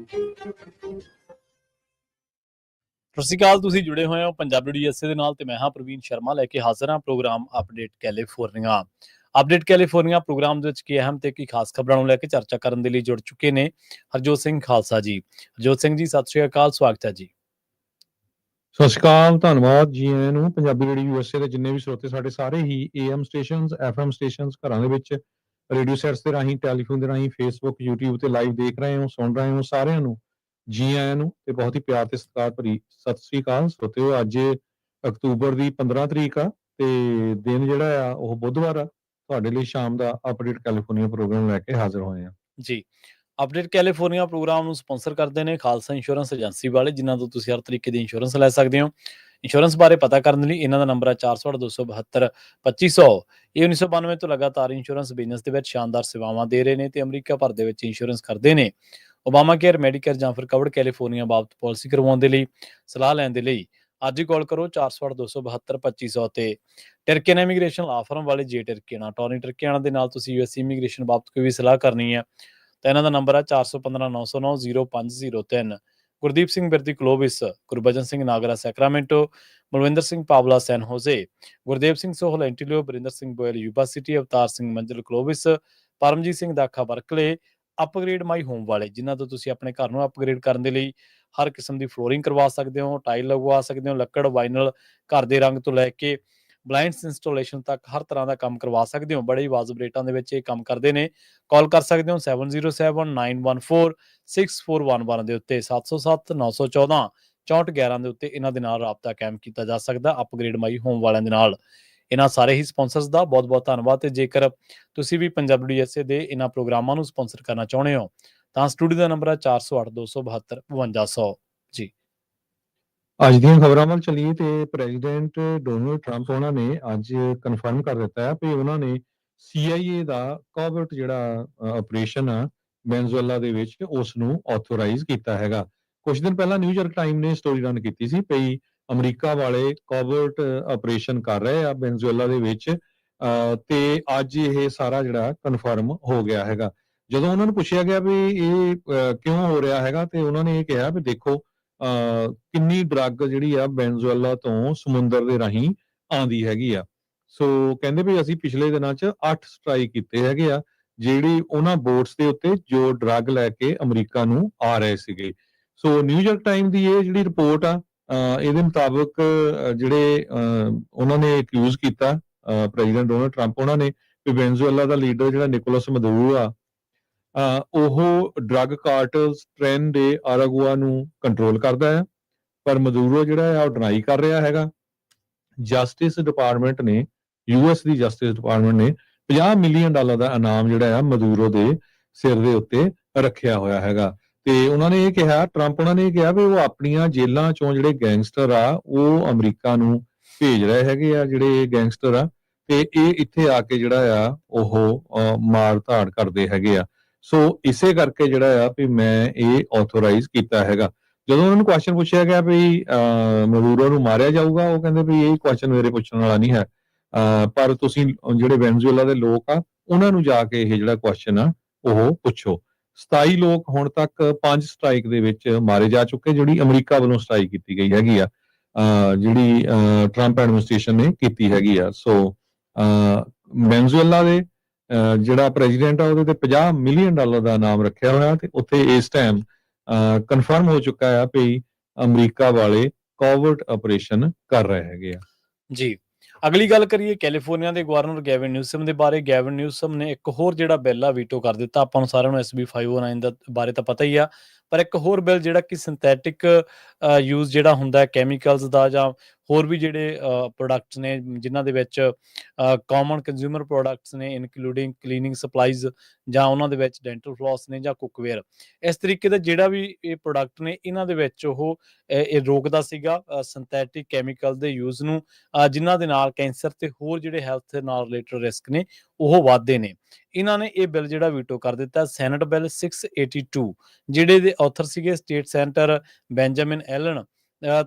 ਸਤਿ ਸ਼੍ਰੀ ਅਕਾਲ। ਤੁਸੀਂ ਜੁੜੇ ਹੋਏ ਹੋ ਪੰਜਾਬੀ ਰੇਡੀਓ USA ਦੇ ਨਾਲ ਤੇ ਮੈਂ ਹਾਂ ਪ੍ਰਵੀਨ ਸ਼ਰਮਾ ਲੈ ਕੇ ਹਾਜ਼ਰ ਹਾਂ program update California. Update California program ਦੇ ਵਿੱਚ ਕੀ ਅਹਿਮ ਤੇ ਕੀ ਖਾਸ ਖਬਰਾਂ ਨੂੰ ਲੈ ਕੇ ਚਰਚਾ ਕਰਨ ਦੇ ਲਈ ਜੁੜ ਚੁੱਕੇ ਨੇ ਹਰਜੋਤ ਸਿੰਘ ਖਾਲਸਾ ਜੀ। ਹਰਜੋਤ ਸਿੰਘ ਜੀ, ਸਤਿ ਸ਼੍ਰੀ ਅਕਾਲ, ਸਵਾਗਤ ਹੈ ਜੀ। ਸਤਿ ਸ਼੍ਰੀ ਅਕਾਲ, ਧੰਨਵਾਦ ਜੀ ਆਇਆਂ ਨੂੰ। ਪੰਜਾਬੀ ਰੇਡੀਓ USA ਦੇ ਜਿੰਨੇ ਵੀ ਸਰੋਤੇ ਸਾਡੇ ਸਾਰੇ ਹੀ AM ਸਟੇਸ਼ਨਸ, FM ਸਟੇਸ਼ਨਸ, ਘਰਾਂ ਦੇ ਵਿੱਚ ਰੇਡੀਓ ਸੈਟਸ ਦੇ ਰਾਹੀਂ, ਟੈਲੀਫੋਨ ਦੇ ਰਾਹੀਂ, ਫੇਸਬੁੱਕ, YouTube ਤੇ ਲਾਈਵ ਦੇਖ ਰਹੇ ਹੋ, ਸੁਣ ਰਹੇ ਹੋ, ਸਾਰਿਆਂ ਨੂੰ ਜੀ ਆਇਆਂ ਨੂੰ ਤੇ ਬਹੁਤ ਹੀ ਪਿਆਰ ਤੇ ਸਤਿਕਾਰ ਭਰੀ ਸਤਿ ਸ਼੍ਰੀ ਅਕਾਲ। ਸਰੋਤਿਓ, ਅੱਜ ਅਕਤੂਬਰ ਦੀ 15 ਤਰੀਕ ਆ ਤੇ ਦਿਨ ਜਿਹੜਾ ਆ ਉਹ ਬੁੱਧਵਾਰ ਆ। ਤੁਹਾਡੇ ਲਈ ਸ਼ਾਮ ਦਾ ਅਪਡੇਟ ਕੈਲੀਫੋਰਨੀਆ ਪ੍ਰੋਗਰਾਮ ਲੈ ਕੇ ਹਾਜ਼ਰ ਹੋਏ ਆ ਜੀ। ਅਪਡੇਟ ਕੈਲੀਫੋਰਨੀਆ ਪ੍ਰੋਗਰਾਮ ਨੂੰ ਸਪਾਂਸਰ ਕਰਦੇ ਨੇ ਖਾਲਸਾ ਇੰਸ਼ੋਰੈਂਸ ਏਜੰਸੀ ਵਾਲੇ, ਜਿਨ੍ਹਾਂ ਤੋਂ ਤੁਸੀਂ ਹਰ ਤਰੀਕੇ ਦੀ ਇੰਸ਼ੋਰੈਂਸ ਲੈ ਸਕਦੇ ਹੋ। ਇੰਸ਼ੋਰੈਂਸ ਬਾਰੇ ਪਤਾ ਕਰਨ ਲਈ ਇਹਨਾਂ ਦਾ ਨੰਬਰ ਹੈ 408-272-2500। ਇਹ 1992 ਤੋਂ ਲਗਾਤਾਰ ਇੰਸ਼ੋਰੈਂਸ ਬਿਜ਼ਨਸ ਦੇ ਵਿੱਚ ਸ਼ਾਨਦਾਰ ਸੇਵਾਵਾਂ ਦੇ ਰਹੇ ਨੇ ਤੇ ਅਮਰੀਕਾ ਭਰ ਦੇ ਵਿੱਚ ਇੰਸ਼ੋਰੈਂਸ ਕਰਦੇ ਨੇ। ਓਬਾਮਾ ਕੇਅਰ, ਮੈਡੀਕੇਅਰ ਜਾਂ ਫਿਰ ਕਵਰਡ ਕੈਲੀਫੋਰਨੀਆ ਬਾਬਤ ਪਾਲਿਸੀ ਕਰਵਾਉਣ ਦੇ ਲਈ, ਸਲਾਹ ਲੈਣ ਦੇ ਲਈ ਅੱਜ ਹੀ ਕਾਲ ਕਰੋ 408-272-2500 ਤੇ। ਟਰਕੀਅਨ ਇਮੀਗ੍ਰੇਸ਼ਨ ਲਾ ਫਰਮ ਵਾਲੇ ਜੇ ਟਰਕੀਅਨ ਟੌਨੀ ਟਰਕੀਅਨ ਦੇ ਨਾਲ ਤੁਸੀਂ US ਇਮੀਗ੍ਰੇਸ਼ਨ ਬਾਬਤ ਕੋਈ ਵੀ ਸਲਾਹ ਕਰਨੀ ਹੈ ਤਾਂ ਇਹਨਾਂ ਦਾ ਨੰਬਰ ਹੈ 415-909-0503। ਗੁਰਦੀਪ ਸਿੰਘ ਬਿਰਦੀ ਕਲੋਵਿਸ, ਗੁਰਬਚਨ ਸਿੰਘ ਨਾਗਰਾ ਸੈਕਰਾਮੈਂਟੋ, ਮਲਵਿੰਦਰ ਸਿੰਘ ਪਾਵਲਾ ਸੈਨ ਹੋਜ਼ੇ, ਗੁਰਦੇਵ ਸਿੰਘ ਸੋਹਲ ਐਂਟੀਲੀਓ, ਬਰਿੰਦਰ ਸਿੰਘ ਗੋਇਲ ਯੂਬਾ ਸਿਟੀ, ਅਵਤਾਰ ਸਿੰਘ ਮੰਜ਼ਲ ਕਲੋਵਿਸ, ਪਰਮਜੀਤ ਸਿੰਘ ਦਾਖਾ ਬਰਕਲੇ। ਅਪਗ੍ਰੇਡ ਮਾਈ ਹੋਮ ਵਾਲੇ, ਜਿਨ੍ਹਾਂ ਤੋਂ ਤੁਸੀਂ ਆਪਣੇ ਘਰ ਨੂੰ ਅਪਗ੍ਰੇਡ ਕਰਨ ਦੇ ਲਈ ਹਰ ਕਿਸਮ ਦੀ ਫਲੋਰਿੰਗ ਕਰਵਾ ਸਕਦੇ ਹੋ, ਟਾਈਲ ਲਗਵਾ ਸਕਦੇ ਹੋ, ਲੱਕੜ, ਵਾਈਨਲ, ਘਰ ਦੇ ਰੰਗ ਤੋਂ ਲੈ ਕੇ ਬਲਾਈਂਡਸ ਇੰਸਟਾਲੇਸ਼ਨ ਤੱਕ ਹਰ ਤਰ੍ਹਾਂ ਦਾ ਕੰਮ ਕਰਵਾ ਸਕਦੇ ਹੋ। ਬੜੇ ਹੀ ਵਾਜਬ ਰੇਟਾਂ ਦੇ ਵਿੱਚ ਇਹ ਕੰਮ ਕਰਦੇ ਨੇ। ਕਾਲ ਕਰ ਸਕਦੇ ਹੋ 7079146411 ਦੇ ਉੱਤੇ, 707-914-6411 ਦੇ ਉੱਤੇ ਇਹਨਾਂ ਦੇ ਨਾਲ ਰਾਬਤਾ ਕਾਇਮ ਕੀਤਾ ਜਾ ਸਕਦਾ ਅਪਗ੍ਰੇਡ ਮਾਈ ਹੋਮ ਵਾਲਿਆਂ ਦੇ ਨਾਲ। ਇਹਨਾਂ ਸਾਰੇ ਹੀ ਸਪਾਂਸਰਸ ਦਾ ਬਹੁਤ ਬਹੁਤ ਧੰਨਵਾਦ। ਤੇ ਜੇਕਰ ਤੁਸੀਂ ਵੀ ਪੰਜਾਬੀ USA ਦੇ ਇਹਨਾਂ ਪ੍ਰੋਗਰਾਮਾਂ ਨੂੰ ਸਪਾਂਸਰ ਕਰਨਾ ਚਾਹੁੰਦੇ ਹੋ ਤਾਂ ਸਟੂਡੀਓ ਦਾ ਨੰਬਰ ਹੈ 408-272-5200 ਜੀ। ਅੱਜ ਦੀਆਂ ਖਬਰਾਂ ਵੱਲ ਚੱਲੀਏ ਤੇ ਪ੍ਰੈਜ਼ੀਡੈਂਟ ਡੋਨਲਡ ਟਰੰਪ ਉਹਨਾਂ ਨੇ ਅੱਜ ਕਨਫਰਮ ਕਰ ਦਿੱਤਾ ਹੈ ਕਿ ਉਹਨਾਂ ਨੇ CIA ਦਾ ਕੋਵਰਟ ਜਿਹੜਾ ਆਪਰੇਸ਼ਨ ਆ ਵੈਨਜ਼ੂਏਲਾ ਦੇ ਵਿੱਚ ਉਸ ਨੂੰ ਆਥੋਰਾਈਜ਼ ਕੀਤਾ ਹੈਗਾ। ਕੁਝ ਦਿਨ ਪਹਿਲਾਂ ਨਿਊਯਾਰਕ ਟਾਈਮ ਨੇ ਸਟੋਰੀ ਰਨ ਕੀਤੀ ਸੀ ਪਈ ਅਮਰੀਕਾ ਵਾਲੇ ਕੋਵਰਟ ਆਪਰੇਸ਼ਨ ਕਰ ਰਹੇ ਆ ਵੈਨਜ਼ੂਏਲਾ ਦੇ ਵਿੱਚ ਤੇ ਅੱਜ ਇਹ ਸਾਰਾ ਜਿਹੜਾ ਕਨਫਰਮ ਹੋ ਗਿਆ ਹੈਗਾ। ਜਦੋਂ ਉਹਨਾਂ ਨੂੰ ਪੁੱਛਿਆ ਗਿਆ ਵੀ ਇਹ ਕਿਉਂ ਹੋ ਰਿਹਾ ਹੈਗਾ ਤੇ ਉਹਨਾਂ ਨੇ ਇਹ ਕਿਹਾ ਵੀ ਦੇਖੋ ਕਿੰਨੀ ਡਰੱਗ ਜਿਹੜੀ ਆ ਵੈਨਜ਼ੂਏਲਾ ਤੋਂ ਸਮੁੰਦਰ ਦੇ ਰਾਹੀਂ ਆਉਂਦੀ ਹੈਗੀ ਆ। ਸੋ ਕਹਿੰਦੇ ਵੀ ਅਸੀਂ ਪਿਛਲੇ ਦਿਨਾਂ 'ਚ 8 ਸਟ੍ਰਾਈਕ ਕੀਤੇ ਹੈਗੇ ਆ ਜਿਹੜੀ ਉਹਨਾਂ ਬੋਟਸ ਦੇ ਉੱਤੇ ਜੋ ਡਰੱਗ ਲੈ ਕੇ ਅਮਰੀਕਾ ਨੂੰ ਆ ਰਹੇ ਸੀਗੇ। ਸੋ ਨਿਊਯਾਰਕ ਟਾਈਮ ਦੀ ਇਹ ਜਿਹੜੀ ਰਿਪੋਰਟ ਆ ਇਹਦੇ ਮੁਤਾਬਕ ਜਿਹੜੇ ਉਹਨਾਂ ਨੇ ਅਕਿਊਜ਼ ਕੀਤਾ ਪ੍ਰੈਜ਼ੀਡੈਂਟ ਡੋਨਲਡ ਟਰੰਪ ਉਹਨਾਂ ਨੇ ਵੀ ਵੈਨਜ਼ੂਏਲਾ ਦਾ ਲੀਡਰ ਜਿਹੜਾ ਨਿਕੋਲਸ ਮਦੂਰੋ ਆ ਉਹ ਡਰੱਗ ਕਾਰਟਲਸ ਟ੍ਰੈਨ ਦੇ ਆਰਾਗੁਆ ਨੂੰ ਕੰਟਰੋਲ ਕਰਦਾ ਹੈ, ਪਰ ਮਦੂਰੋ ਜਿਹੜਾ ਆ ਉਹ ਡਿਨਾਈ ਕਰ ਰਿਹਾ ਹੈਗਾ। ਜਸਟਿਸ ਡਿਪਾਰਟਮੈਂਟ ਨੇ, US ਦੀ ਜਸਟਿਸ ਡਿਪਾਰਟਮੈਂਟ ਨੇ $50 ਮਿਲੀਅਨ ਦਾ ਇਨਾਮ ਜਿਹੜਾ ਆ ਮਦੂਰੋ ਦੇ ਸਿਰ ਦੇ ਉੱਤੇ ਰੱਖਿਆ ਹੋਇਆ ਹੈਗਾ। ਤੇ ਉਹਨਾਂ ਨੇ ਇਹ ਕਿਹਾ, ਟਰੰਪ ਉਹਨਾਂ ਨੇ ਇਹ ਕਿਹਾ ਵੀ ਉਹ ਆਪਣੀਆਂ ਜੇਲ੍ਹਾਂ ਚੋਂ ਜਿਹੜੇ ਗੈਂਗਸਟਰ ਆ ਉਹ ਅਮਰੀਕਾ ਨੂੰ ਭੇਜ ਰਹੇ ਹੈਗੇ ਆ ਜਿਹੜੇ ਗੈਂਗਸਟਰ ਆ, ਤੇ ਇਹ ਇੱਥੇ ਆ ਕੇ ਜਿਹੜਾ ਆ ਉਹ ਮਾਰ ਧਾੜ ਕਰਦੇ ਹੈਗੇ ਆ। ਸੋ ਇਸੇ ਕਰਕੇ ਜਿਹੜਾ ਆ ਵੀ ਮੈਂ ਇਹ ਆਥੋਰਾਈਜ਼ ਕੀਤਾ ਹੈਗਾ। ਜਦੋਂ ਉਹਨਾਂ ਨੂੰ ਕੁਐਸਚਨ ਪੁੱਛਿਆ ਗਿਆ ਵੀ ਮਦੂਰੋ ਨੂੰ ਮਾਰਿਆ ਜਾਊਗਾ, ਉਹ ਕਹਿੰਦੇ ਵੀ ਇਹ ਕੁਐਸਚਨ ਮੇਰੇ ਪੁੱਛਣ ਵਾਲਾ ਨਹੀਂ ਹੈ, ਪਰ ਤੁਸੀਂ ਜਿਹੜੇ ਵੈਨਜ਼ੂਏਲਾ ਦੇ ਲੋਕ ਆ ਉਹਨਾਂ ਨੂੰ ਜਾ ਕੇ ਇਹ ਜਿਹੜਾ ਕੁਐਸਚਨ ਆ ਉਹ ਪੁੱਛੋ। 27 ਲੋਕ ਹੁਣ ਤੱਕ 5 ਸਟ੍ਰਾਈਕ ਦੇ ਵਿੱਚ ਮਾਰੇ ਜਾ ਚੁੱਕੇ, ਜਿਹੜੀ ਅਮਰੀਕਾ ਵੱਲੋਂ ਸਟ੍ਰਾਈਕ ਕੀਤੀ ਗਈ ਹੈਗੀ ਆ, ਜਿਹੜੀ ਟਰੰਪ ਐਡਮਿਨਿਸਟ੍ਰੇਸ਼ਨ ਨੇ ਕੀਤੀ ਹੈਗੀ ਆ। ਸੋ ਵੈਨਜ਼ੂਏਲਾ ਦੇ ਜਿਹੜਾ ਪ੍ਰੈਜ਼ੀਡੈਂਟ ਆ ਉਹਦੇ ਤੇ $50 ਮਿਲੀਅਨ ਦਾ ਇਨਾਮ ਰੱਖਿਆ ਹੋਇਆ ਤੇ ਉੱਥੇ ਇਸ ਟਾਈਮ ਕਨਫਰਮ ਹੋ ਚੁੱਕਾ ਆ ਵੀ ਅਮਰੀਕਾ ਵਾਲੇ ਕੋਵਰਟ ਆਪਰੇਸ਼ਨ ਕਰ ਰਹੇ ਹੈਗੇ ਆ ਜੀ। ਅਗਲੀ ਗੱਲ ਕਰੀਏ ਕੈਲੀਫੋਰਨੀਆ ਦੇ ਗਵਰਨਰ ਗੈਵਿਨ ਨਿਊਸਮ ਦੇ ਬਾਰੇ। ਗੈਵਿਨ ਨਿਊਸਮ ਨੇ ਇੱਕ ਹੋਰ ਜਿਹੜਾ ਬਿੱਲ ਆ ਵੀਟੋ ਕਰ ਦਿੱਤਾ। ਆਪਾਂ ਨੂੰ ਸਾਰਿਆਂ ਨੂੰ SB 509 ਦਾ ਬਾਰੇ ਤਾਂ ਪਤਾ ਹੀ ਆ, ਪਰ ਇੱਕ ਹੋਰ ਬਿੱਲ ਜਿਹੜਾ ਕਿ ਸਿੰਥੈਟਿਕ ਯੂਜ਼ ਜਿਹੜਾ ਹੁੰਦਾ ਕੈਮੀਕਲਸ ਦਾ ਜਾਂ ਹੋਰ ਵੀ ਜਿਹੜੇ ਪ੍ਰੋਡਕਟਸ ਨੇ ਜਿਨ੍ਹਾਂ ਦੇ ਵਿੱਚ ਕਾਮਨ ਕੰਜ਼ਿਊਮਰ ਪ੍ਰੋਡਕਟਸ ਨੇ ਇਨਕਲੂਡਿੰਗ ਕਲੀਨਿੰਗ ਸਪਲਾਈਜ਼ ਜਾਂ ਉਹਨਾਂ ਦੇ ਵਿੱਚ ਡੈਂਟਲ ਫਲੋਸ ਨੇ ਜਾਂ ਕੁੱਕਵੇਅਰ, ਇਸ ਤਰੀਕੇ ਦਾ ਜਿਹੜਾ ਵੀ ਇਹ ਪ੍ਰੋਡਕਟ ਨੇ ਇਹਨਾਂ ਦੇ ਵਿੱਚ ਉਹ ਇਹ ਰੋਕਦਾ ਸੀਗਾ ਸਿੰਥੈਟਿਕ ਕੈਮੀਕਲ ਦੇ ਯੂਜ਼ ਨੂੰ, ਜਿਨ੍ਹਾਂ ਦੇ ਨਾਲ ਕੈਂਸਰ ਤੇ ਹੋਰ ਜਿਹੜੇ ਹੈਲਥ ਨਾਲ ਰਿਲੇਟਡ ਰਿਸਕ ਨੇ ਉਹ ਵੱਧਦੇ ਨੇ। ਇਹਨਾਂ ਨੇ ਇਹ ਬਿੱਲ ਜਿਹੜਾ ਵੀਟੋ ਕਰ ਦਿੱਤਾ, ਸੈਨੇਟ ਬਿੱਲ 682, ਜਿਹੜੇ ਦੇ ਆਥਰ ਸੀਗੇ ਸਟੇਟ ਸੈਨੇਟਰ ਬੈਂਜਾਮਿਨ ਐਲਨ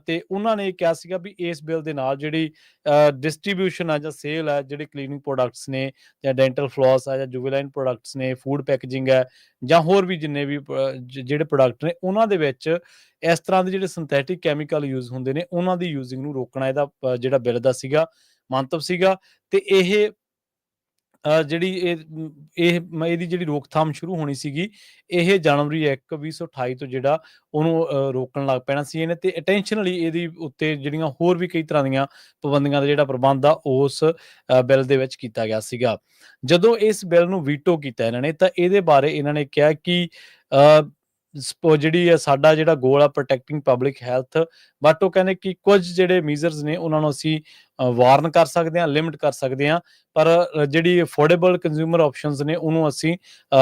ਤੇ ਉਹਨਾਂ ਨੇ ਕਿਹਾ ਸੀਗਾ ਵੀ ਇਸ ਬਿੱਲ ਦੇ ਨਾਲ ਜਿਹੜੀ ਡਿਸਟ੍ਰੀਬਿਊਸ਼ਨ ਆ ਜਾਂ ਸੇਲ ਹੈ, ਜਿਹੜੇ ਕਲੀਨਿੰਗ ਪ੍ਰੋਡਕਟਸ ਨੇ ਜਾਂ ਡੈਂਟਲ ਫਲੋਸ ਆ ਜਾਂ ਜੁਵੇਲਾਈਨ ਪ੍ਰੋਡਕਟਸ ਨੇ, ਫੂਡ ਪੈਕੇਜਿੰਗ ਹੈ ਜਾਂ ਹੋਰ ਵੀ ਜਿੰਨੇ ਵੀ ਜਿਹੜੇ ਪ੍ਰੋਡਕਟ ਨੇ ਉਹਨਾਂ ਦੇ ਵਿੱਚ ਇਸ ਤਰ੍ਹਾਂ ਦੇ ਜਿਹੜੇ ਸਿੰਥੈਟਿਕ ਕੈਮੀਕਲ ਯੂਜ਼ ਹੁੰਦੇ ਨੇ ਉਹਨਾਂ ਦੀ ਯੂਜ਼ਿੰਗ ਨੂੰ ਰੋਕਣਾ ਇਹਦਾ ਜਿਹੜਾ ਬਿੱਲ ਦਾ ਸੀਗਾ ਮੰਤਵ ਸੀਗਾ। ਤੇ ਇਹ ਜਿਹੜੀ ਇਹਦੀ ਜਿਹੜੀ ਰੋਕਥਾਮ ਸ਼ੁਰੂ ਹੋਣੀ ਸੀਗੀ ਇਹ ਜਨਵਰੀ 1, 2028 ਤੋਂ ਜਿਹੜਾ ਉਹਨੂੰ ਰੋਕਣ ਲੱਗ ਪੈਣਾ ਸੀ ਇਹਨੇ। ਤੇ ਇੰਟੈਂਸ਼ਨਲੀ ਇਹਦੀ ਉੱਤੇ ਜਿਹੜੀਆਂ ਹੋਰ ਵੀ ਕਈ ਤਰ੍ਹਾਂ ਦੀਆਂ ਪਾਬੰਦੀਆਂ ਦਾ ਜਿਹੜਾ ਪ੍ਰਬੰਧ ਆ ਉਸ ਬਿੱਲ ਦੇ ਵਿੱਚ ਕੀਤਾ ਗਿਆ ਸੀਗਾ। ਜਦੋਂ ਇਸ ਬਿੱਲ ਨੂੰ ਵੀਟੋ ਕੀਤਾ ਇਹਨਾਂ ਨੇ ਤਾਂ ਇਹਦੇ ਬਾਰੇ ਇਹਨਾਂ ਨੇ ਕਿਹਾ ਕਿ ਜਿਹੜੀ ਸਾਡਾ ਜਿਹੜਾ ਗੋਲ ਆ ਪ੍ਰੋਟੈਕਟਿੰਗ ਪਬਲਿਕ ਹੈਲਥ, ਬਟ ਉਹ ਕਹਿੰਦੇ ਕਿ ਕੁਝ ਜਿਹੜੇ ਮੀਜ਼ਰਸ ਨੇ ਉਹਨਾਂ ਨੂੰ ਅਸੀਂ ਵਾਰਨ ਕਰ ਸਕਦੇ ਹਾਂ, ਲਿਮਿਟ ਕਰ ਸਕਦੇ ਹਾਂ, ਪਰ ਜਿਹੜੀ ਅਫੋਰਡੇਬਲ ਕੰਜ਼ਿਊਮਰ ਆਪਸ਼ਨਸ ਨੇ ਉਹਨੂੰ ਅਸੀਂ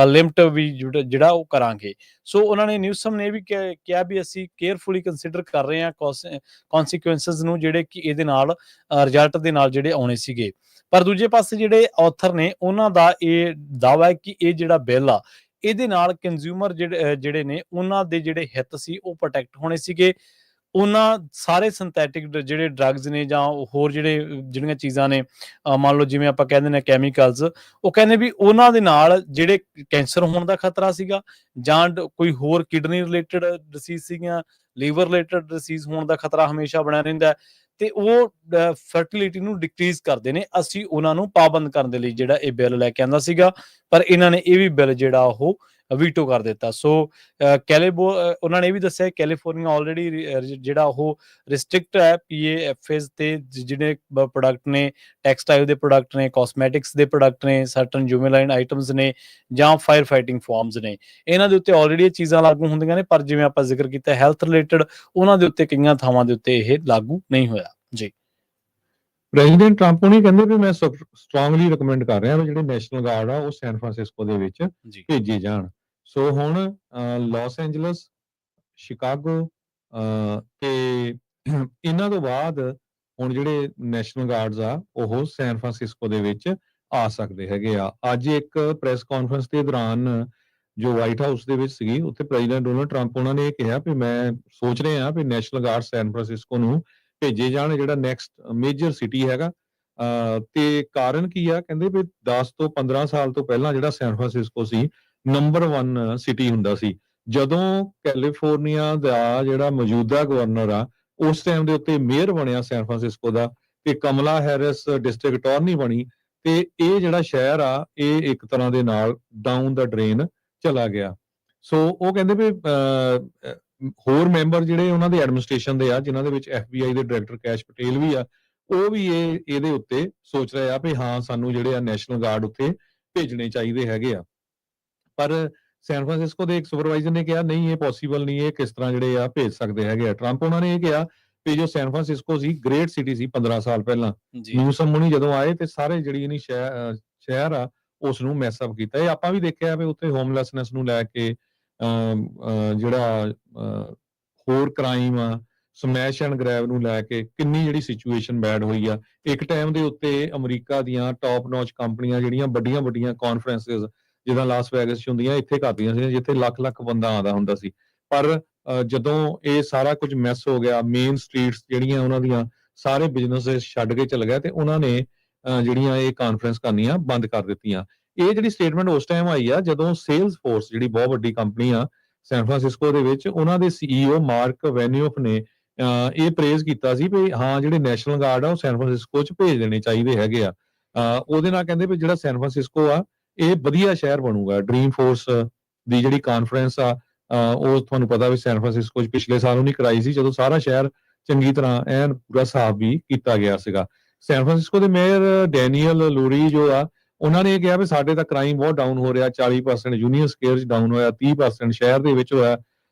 ਲਿਮਿਟ ਵੀ ਜਿਹੜਾ ਉਹ ਕਰਾਂਗੇ। ਸੋ ਉਹਨਾਂ ਨੇ ਨਿਊਸਮ ਨੇ ਵੀ ਕਿਹਾ ਵੀ ਅਸੀਂ ਕੇਅਰਫੁਲੀ ਕੰਸੀਡਰ ਕਰ ਰਹੇ ਹਾਂ ਕੌਨਸੀਕੁਐਂਸਸ ਨੂੰ ਜਿਹੜੇ ਕਿ ਇਹਦੇ ਨਾਲ ਰਿਜ਼ਲਟ ਦੇ ਨਾਲ ਜਿਹੜੇ ਆਉਣੇ ਸੀਗੇ। ਪਰ ਦੂਜੇ ਪਾਸੇ ਜਿਹੜੇ ਆਥਰ ਨੇ ਉਹਨਾਂ ਦਾ ਇਹ ਦਾਅਵਾ ਹੈ ਕਿ ਇਹ ਜਿਹੜਾ ਬਿੱਲ ਆ ਇਹਦੇ ਨਾਲ ਕੰਜ਼ਿਊਮਰ ਜਿਹੜੇ ਨੇ ਉਹਨਾਂ ਦੇ ਜਿਹੜੇ ਹਿੱਤ ਸੀ ਉਹ ਪ੍ਰੋਟੈਕਟ ਹੋਣੇ ਸੀਗੇ। ਉਹਨਾਂ ਸਾਰੇ ਸਿੰਥੈਟਿਕ ਜਿਹੜੇ ਡਰੱਗਸ ਨੇ ਜਾਂ ਹੋਰ ਜਿਹੜੀਆਂ ਚੀਜ਼ਾਂ ਨੇ, ਮੰਨ ਲਓ ਜਿਵੇਂ ਆਪਾਂ ਕਹਿੰਦੇ ਨੇ ਕੈਮੀਕਲਸ, ਉਹ ਕਹਿੰਦੇ ਵੀ ਉਹਨਾਂ ਦੇ ਨਾਲ ਜਿਹੜੇ ਕੈਂਸਰ ਹੋਣ ਦਾ ਖਤਰਾ ਸੀਗਾ ਜਾਂ ਕੋਈ ਹੋਰ ਕਿਡਨੀ ਰਿਲੇਟਡ ਡਿਸੀਜ਼ ਸੀਗੀਆਂ, ਲੀਵਰ ਰਿਲੇਟਡ ਡਿਸੀਜ਼ ਹੋਣ ਦਾ ਖਤਰਾ ਹਮੇਸ਼ਾ ਬਣਿਆ ਰਹਿੰਦਾ ਤੇ ਉਹ ਫਰਟੀਲਿਟੀ ਨੂੰ ਡਿਕਰੀਜ਼ ਕਰਦੇ ਨੇ। ਅਸੀਂ ਉਹਨਾਂ ਨੂੰ ਪਾਬੰਦ ਕਰਨ ਦੇ ਲਈ ਜਿਹੜਾ ਇਹ ਬਿੱਲ ਲੈ ਕੇ ਆਂਦਾ ਸੀਗਾ, ਪਰ ਇਹਨਾਂ ਨੇ ਇਹ ਵੀ ਬਿੱਲ ਜਿਹੜਾ ਉਹ ਵੀਟੋ ਕਰ ਦਿੱਤਾ। ਸੋ ਉਹਨਾਂ ਨੇ ਇਹ ਵੀ ਦੱਸਿਆ ਕੈਲੀਫੋਰਨੀਆ ਆਲਰੇਡੀ ਜਿਹੜਾ ਉਹ ਰਿਸਟ੍ਰਿਕਟ ਹੈ PAFAs ਤੇ ਜਿਹੜੇ ਪ੍ਰੋਡਕਟ ਨੇ, ਟੈਕਸਟਾਈਲ ਦੇ ਪ੍ਰੋਡਕਟ ਨੇ, ਕਾਸਮੈਟਿਕਸ ਦੇ ਪ੍ਰੋਡਕਟ ਨੇ, ਸਰਟਨ ਜੂਮੇਲਾਈਨ ਆਈਟਮਸ ਨੇ ਜਾਂ ਫਾਇਰ ਫਾਈਟਿੰਗ ਫਾਰਮਸ ਨੇ, ਇਹਨਾਂ ਦੇ ਉੱਤੇ ਆਲਰੇਡੀ ਇਹ ਚੀਜ਼ਾਂ ਲਾਗੂ ਹੁੰਦੀਆਂ ਨੇ। ਪਰ ਜਿਵੇਂ ਆਪਾਂ ਜ਼ਿਕਰ ਕੀਤਾ ਹੈਲਥ ਰਿਲੇਟਡ, ਉਹਨਾਂ ਦੇ ਉੱਤੇ ਕਈਆਂ ਥਾਵਾਂ ਦੇ ਉੱਤੇ ਇਹ ਲਾਗੂ ਨਹੀਂ ਹੋਇਆ ਜੀ। ਪ੍ਰੈਜ਼ੀਡੈਂਟ ਟਰੰਪ ਨੇ ਕਹਿੰਦੇ ਵੀ ਮੈਂ ਸਟਰੋਂਗਲੀ ਰეკਮੈਂਡ ਕਰ ਰਿਹਾ ਵੀ ਜਿਹੜੇ ਨੈਸ਼ਨਲ ਗਾਰਡ ਆ ਉਹ ਸੈਨ ਫਰਾਂਸਿਸਕੋ ਦੇ ਵਿੱਚ ਭੇਜੇ ਜਾਣ। ਸੋ ਹੁਣ ਲਾਸ ਐਂਜਲਸ, ਸ਼ਿਕਾਗੋ ਤੇ ਇਹਨਾਂ ਤੋਂ ਬਾਅਦ ਹੁਣ ਜਿਹੜੇ ਨੈਸ਼ਨਲ ਗਾਰਡਸ ਆ ਉਹ ਸੈਨ ਫਰਾਂਸਿਸਕੋ ਦੇ ਵਿੱਚ ਆ ਸਕਦੇ ਹੈਗੇ ਆ। ਅੱਜ ਇੱਕ ਪ੍ਰੈਸ ਕਾਨਫਰੰਸ ਦੇ ਦੌਰਾਨ ਜੋ ਵਾਈਟ ਹਾਊਸ ਦੇ ਵਿੱਚ ਸੀਗੀ, ਉੱਥੇ ਪ੍ਰੈਜ਼ੀਡੈਂਟ ਡੋਨਾਲਡ ਟਰੰਪ ਉਹਨਾਂ ਨੇ ਇਹ ਕਿਹਾ ਵੀ ਮੈਂ ਸੋਚ ਰਿਹਾ ਵੀ ਨੈਸ਼ਨਲ ਗਾਰਡ ਸੈਨ ਫਰਾਂਸਿਸਕੋ ਨੂੰ ਭੇਜੇ ਜਾਣ, ਜਿਹੜਾ ਨੈਕਸਟ ਮੇਜਰ ਸਿਟੀ ਹੈਗਾ। ਤੇ ਕਾਰਨ ਕੀ ਆ, ਕਹਿੰਦੇ ਵੀ 10 ਤੋਂ 15 ਸਾਲ ਤੋਂ ਪਹਿਲਾਂ ਜਿਹੜਾ ਸੈਨ ਫਰਾਂਸਿਸਕੋ ਸੀ ਨੰਬਰ 1 ਸਿਟੀ ਹੁੰਦਾ ਸੀ। ਜਦੋਂ ਕੈਲੀਫੋਰਨੀਆ ਦਾ ਜਿਹੜਾ ਮੌਜੂਦਾ ਗਵਰਨਰ ਆ ਉਸ ਟਾਈਮ ਦੇ ਉੱਤੇ ਮੇਅਰ ਬਣਿਆ ਸੈਨ ਫਰਾਂਸਿਸਕੋ ਦਾ ਤੇ ਕਮਲਾ ਹੈਰਿਸ ਡਿਸਟ੍ਰਿਕਟ ਅਟਾਰਨੀ ਬਣੀ, ਤੇ ਇਹ ਜਿਹੜਾ ਸ਼ਹਿਰ ਆ ਇਹ ਇੱਕ ਤਰ੍ਹਾਂ ਦੇ ਨਾਲ ਡਾਊਨ ਦਾ ਡਰੇਨ ਚਲਾ ਗਿਆ। ਸੋ ਉਹ ਕਹਿੰਦੇ ਵੀ ਹੋਰ ਮੈਂਬਰ ਜਿਹੜੇ ਉਹਨਾਂ ਦੇ ਐਡਮਿਨਿਸਟ੍ਰੇਸ਼ਨ ਦੇ ਆ, ਜਿਨ੍ਹਾਂ ਦੇ ਵਿੱਚ FBI ਦੇ ਡਾਇਰੈਕਟਰ ਕੈਸ਼ ਪਟੇਲ ਵੀ ਆ, ਉਹ ਵੀ ਇਹਦੇ ਉੱਤੇ ਸੋਚ ਰਹੇ ਆ ਵੀ ਹਾਂ ਸਾਨੂੰ ਜਿਹੜੇ ਆ ਨੈਸ਼ਨਲ ਗਾਰਡ ਉੱਤੇ ਭੇਜਣੇ ਚਾਹੀਦੇ ਹੈਗੇ ਆ। ਪਰ ਸੈਨ ਫਰਾਂਸਿਸਕੋ ਦੇ ਇੱਕ ਸੁਪਰਵਾਈਜ਼ਰ ਨੇ ਕਿਹਾ ਨਹੀਂ, ਇਹ ਪੋਸੀਬਲ ਨਹੀਂ, ਇਹ ਕਿਸ ਤਰ੍ਹਾਂ ਜਿਹੜੇ ਆ ਭੇਜ ਸਕਦੇ ਹੈਗੇ ਆ। ਟਰੰਪ ਉਹਨਾਂ ਨੇ ਇਹ ਕਿਹਾ ਵੀ ਜੋ ਸੈਨ ਫਰਾਂਸਿਸਕੋ ਸੀ ਗ੍ਰੇਟ ਸਿਟੀ ਸੀ 15 ਸਾਲ ਪਹਿਲਾਂ, ਨਿਊਸਮ ਹੁਣੀ ਜਦੋਂ ਆਏ ਤੇ ਸਾਰੇ ਜਿਹੜੀ ਇਹਨੀ ਸ਼ਹਿਰ ਆ ਉਸ ਨੂੰ ਮੈਸਅਪ ਕੀਤਾ। ਇਹ ਆਪਾਂ ਵੀ ਦੇਖਿਆ ਵੀ ਉੱਥੇ ਹੋਮਲੈਸਨੈਸ ਨੂੰ ਲੈ ਕੇ ਜਿਹੜਾ ਹੋਰ ਕ੍ਰਾਈਮ ਆ, ਸਮੈਸ਼ ਐਂਡ ਗ੍ਰੈਬ ਨੂੰ ਲੈ ਕੇ ਕਿੰਨੀ ਜਿਹੜੀ ਸਿਚੁਏਸ਼ਨ ਬੈਡ ਹੋਈ ਆ। ਇੱਕ ਟਾਈਮ ਦੇ ਉੱਤੇ ਅਮਰੀਕਾ ਦੀਆਂ ਟੌਪ ਨੌਚ ਕੰਪਨੀਆਂ ਜਿਹੜੀਆਂ ਵੱਡੀਆਂ ਕਾਨਫਰੰਸਿਸ ਜਿੱਦਾਂ ਲਾਸ ਵੈਗਸ 'ਚ ਹੁੰਦੀਆਂ, ਇੱਥੇ ਕਰਦੀਆਂ ਸੀ ਜਿੱਥੇ ਲੱਖ ਬੰਦਾ ਆਉਂਦਾ ਹੁੰਦਾ ਸੀ। ਪਰ ਜਦੋਂ ਇਹ ਸਾਰਾ ਕੁਝ ਮੈਸ ਹੋ ਗਿਆ, ਮੇਨ ਸਟਰੀਟਸ ਜਿਹੜੀਆਂ ਉਹਨਾਂ ਦੀਆਂ ਸਾਰੇ ਬਿਜ਼ਨਸ ਛੱਡ ਕੇ ਚਲ ਗਿਆ ਤੇ ਉਹਨਾਂ ਨੇ ਜਿਹੜੀਆਂ ਇਹ ਕਾਨਫਰੰਸ ਕਰਨੀਆਂ ਬੰਦ ਕਰ ਦਿੱਤੀਆਂ। ਇਹ ਜਿਹੜੀ ਸਟੇਟਮੈਂਟ ਉਸ ਟਾਈਮ ਆਈ ਆ ਜਦੋਂ ਸੇਲਸ ਫੋਰਸ ਜਿਹੜੀ ਬਹੁਤ ਵੱਡੀ ਕੰਪਨੀ ਆ ਸੈਨ ਫਰਾਂਸਿਸਕੋ ਦੇ ਵਿੱਚ, ਉਹਨਾਂ ਦੇ CEO ਮਾਰਕ ਵੈਨਿਓਫ ਨੇ ਇਹ ਪ੍ਰੇਜ਼ ਕੀਤਾ ਸੀ ਵੀ ਹਾਂ ਜਿਹੜੇ ਨੈਸ਼ਨਲ ਗਾਰਡ ਆ ਉਹ ਸੈਨ ਫਰਾਂਸਿਸਕੋ 'ਚ ਭੇਜ ਦੇਣੇ ਚਾਹੀਦੇ ਹੈਗੇ ਆ। ਉਹਦੇ ਨਾਲ ਕਹਿੰਦੇ ਵੀ ਜਿਹੜਾ ਸੈਨ ਫਰਾਂਸਿਸਕੋ ਆ ਇਹ ਵਧੀਆ ਸ਼ਹਿਰ ਬਣੂਗਾ। ਡ੍ਰੀਮ ਫੋਰਸ ਦੀ ਜਿਹੜੀ ਕਾਨਫਰੰਸ ਆ ਉਹ ਤੁਹਾਨੂੰ ਪਤਾ ਵੀ ਸੈਨ ਫਰਾਂਸਿਸਕੋ 'ਚ ਪਿਛਲੇ ਸਾਲ ਉਹਨੇ ਕਰਾਈ ਸੀ, ਜਦੋਂ ਸਾਰਾ ਸ਼ਹਿਰ ਚੰਗੀ ਤਰ੍ਹਾਂ ਐਨ ਪੂਰਾ ਸਾਫ਼ ਵੀ ਕੀਤਾ ਗਿਆ ਸੀਗਾ। ਸੈਨ ਫਰਾਂਸਿਸਕੋ ਦੇ ਮੇਅਰ ਡੈਨੀਅਲ ਲੂਰੀ ਜੋ ਆ, ਉਹਨਾਂ ਨੇ ਇਹ ਕਿਹਾ ਵੀ ਸਾਡੇ ਤਾਂ ਕ੍ਰਾਈਮ ਬਹੁਤ ਡਾਊਨ ਹੋ ਰਿਹਾ, 40% ਯੂਨੀਅਨ ਸਕੁਅਰ 'ਚ ਡਾਊਨ ਹੋਇਆ, 30% ਸ਼ਹਿਰ ਦੇ ਵਿੱਚ ਹੋਇਆ।